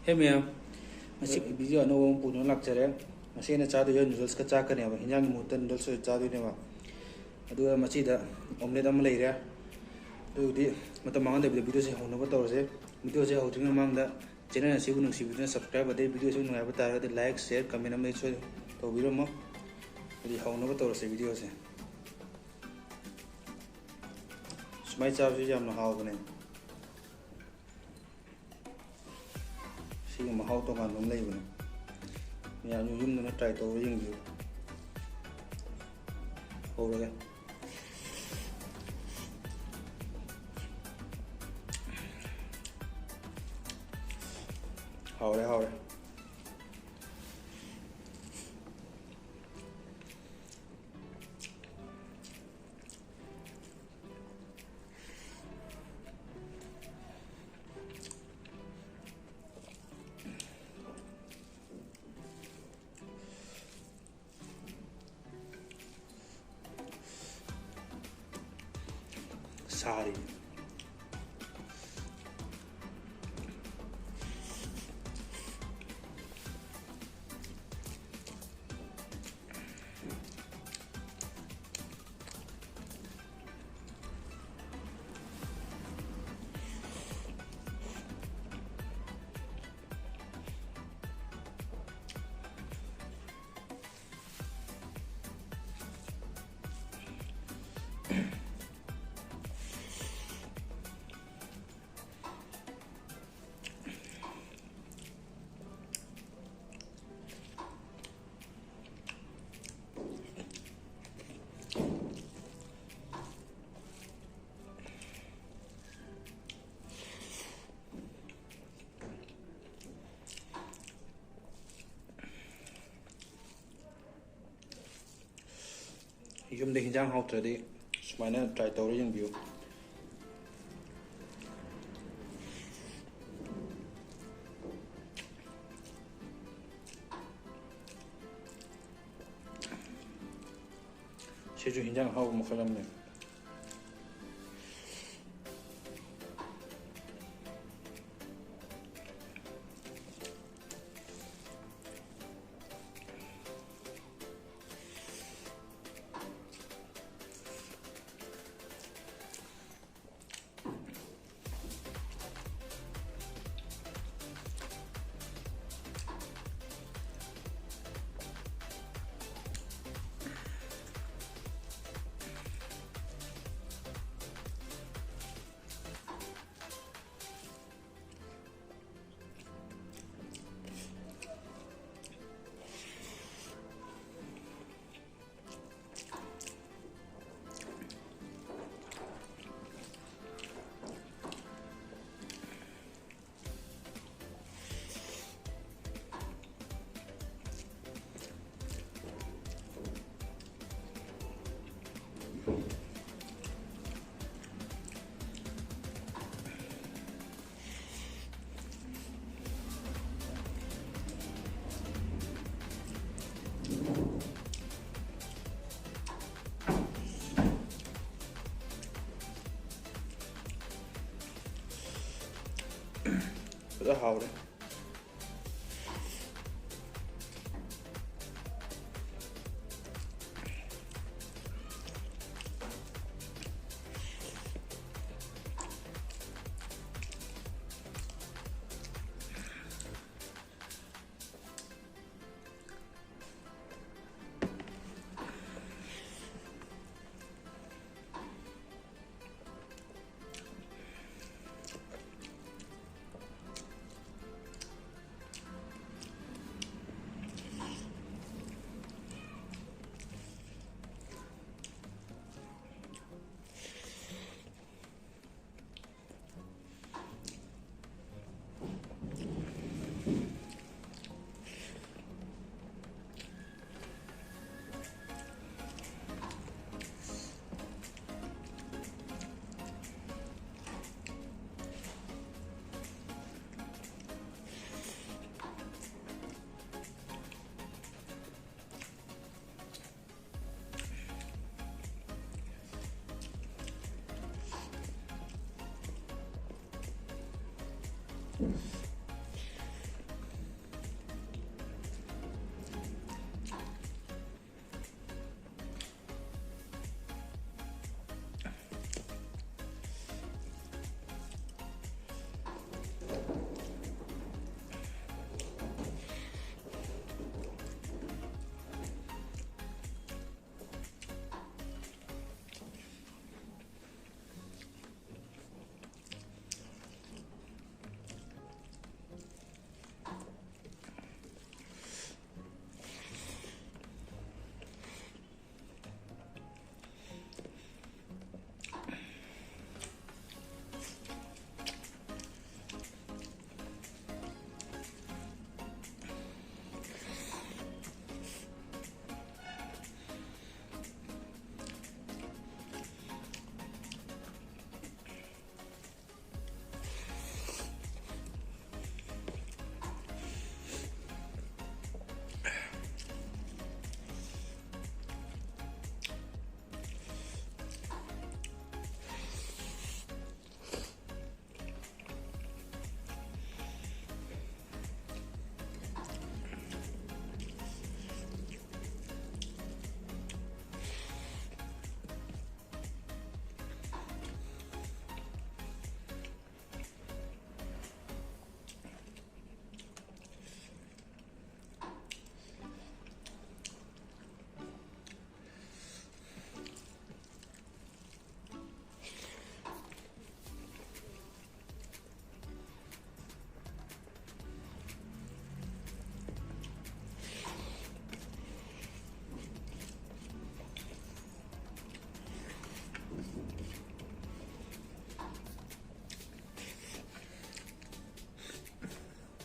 Hey ma'am, masih video ano ang puno lakchere. Masih na chado yon noodles ka chaka ne ba. Hinyang mutan noodles so chado ne ba. Adu masih da omelette am lai ra. Du di mata mangan da video se hono ba tor se. Video se ho thing mang da channel se bu nung si video subscribe ade video se nung ba ta ga like share comment am so to biro mo. Di hono ba tor se video se. Smai chap se jam na haw ba ne. Siga mahau to kan lom lei bane ya nu yum na try to ring view ho ra hao re Sorry. Yum de hinjang hau tradi smaina try to ring view sheju hinjang hau mukhalam ne rất hầu đấy.